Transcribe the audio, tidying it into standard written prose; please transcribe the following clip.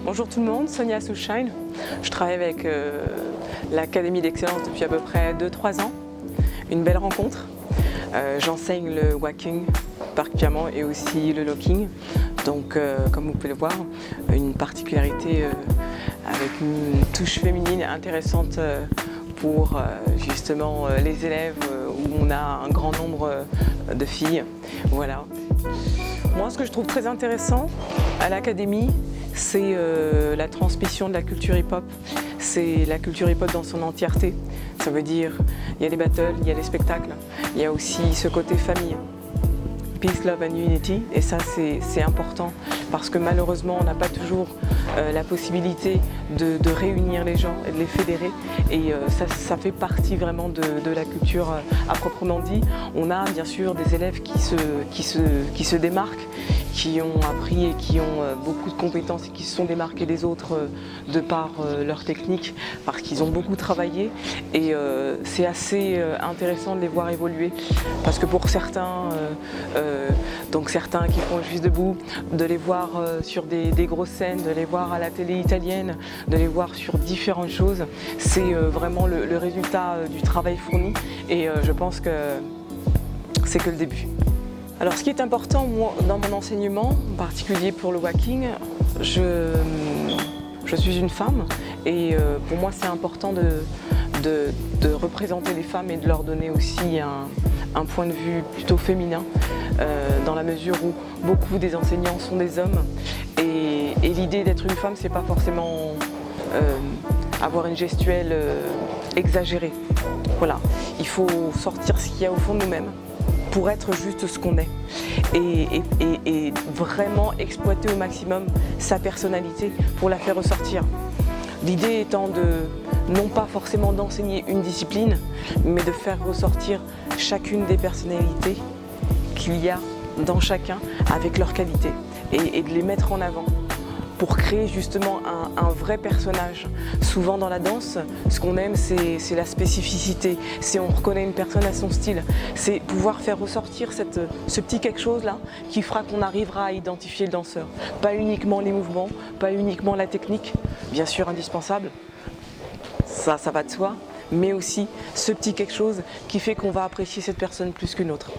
Bonjour tout le monde, Sonia Soulshine. Je travaille avec l'Académie d'Excellence depuis à peu près 2-3 ans. Une belle rencontre. J'enseigne le walking particulièrement et aussi le locking. Donc comme vous pouvez le voir, une particularité avec une touche féminine intéressante pour justement les élèves où on a un grand nombre de filles. Voilà. Moi, ce que je trouve très intéressant à l'Académie, c'est la transmission de la culture hip-hop. C'est la culture hip-hop dans son entièreté. Ça veut dire, il y a les battles, il y a les spectacles, il y a aussi ce côté famille. Peace, love and unity, et ça c'est important parce que malheureusement on n'a pas toujours la possibilité de réunir les gens et de les fédérer, et ça fait partie vraiment de la culture à proprement dit. On a bien sûr des élèves qui se démarquent, qui ont appris et qui ont beaucoup de compétences et qui se sont démarqués des autres de par leur technique, parce qu'ils ont beaucoup travaillé, et c'est assez intéressant de les voir évoluer, parce que pour certains, donc certains qui font juste debout, de les voir sur des grosses scènes, de les voir à la télé italienne, de les voir sur différentes choses, c'est vraiment le résultat du travail fourni, et je pense que c'est que le début. Alors ce qui est important moi, dans mon enseignement, en particulier pour le walking, je suis une femme, et pour moi c'est important de représenter les femmes et de leur donner aussi un point de vue plutôt féminin, dans la mesure où beaucoup des enseignants sont des hommes, et l'idée d'être une femme, c'est pas forcément avoir une gestuelle exagérée. Voilà, il faut sortir ce qu'il y a au fond de nous-mêmes pour être juste ce qu'on est, et vraiment exploiter au maximum sa personnalité pour la faire ressortir. L'idée étant non pas forcément d'enseigner une discipline, mais de faire ressortir chacune des personnalités qu'il y a dans chacun avec leurs qualités, et de les mettre en avant pour créer justement un vrai personnage. Souvent dans la danse, ce qu'on aime, c'est la spécificité, c'est on reconnaît une personne à son style, c'est pouvoir faire ressortir ce petit quelque chose là qui fera qu'on arrivera à identifier le danseur. Pas uniquement les mouvements, pas uniquement la technique, bien sûr indispensable, ça va de soi, mais aussi ce petit quelque chose qui fait qu'on va apprécier cette personne plus qu'une autre.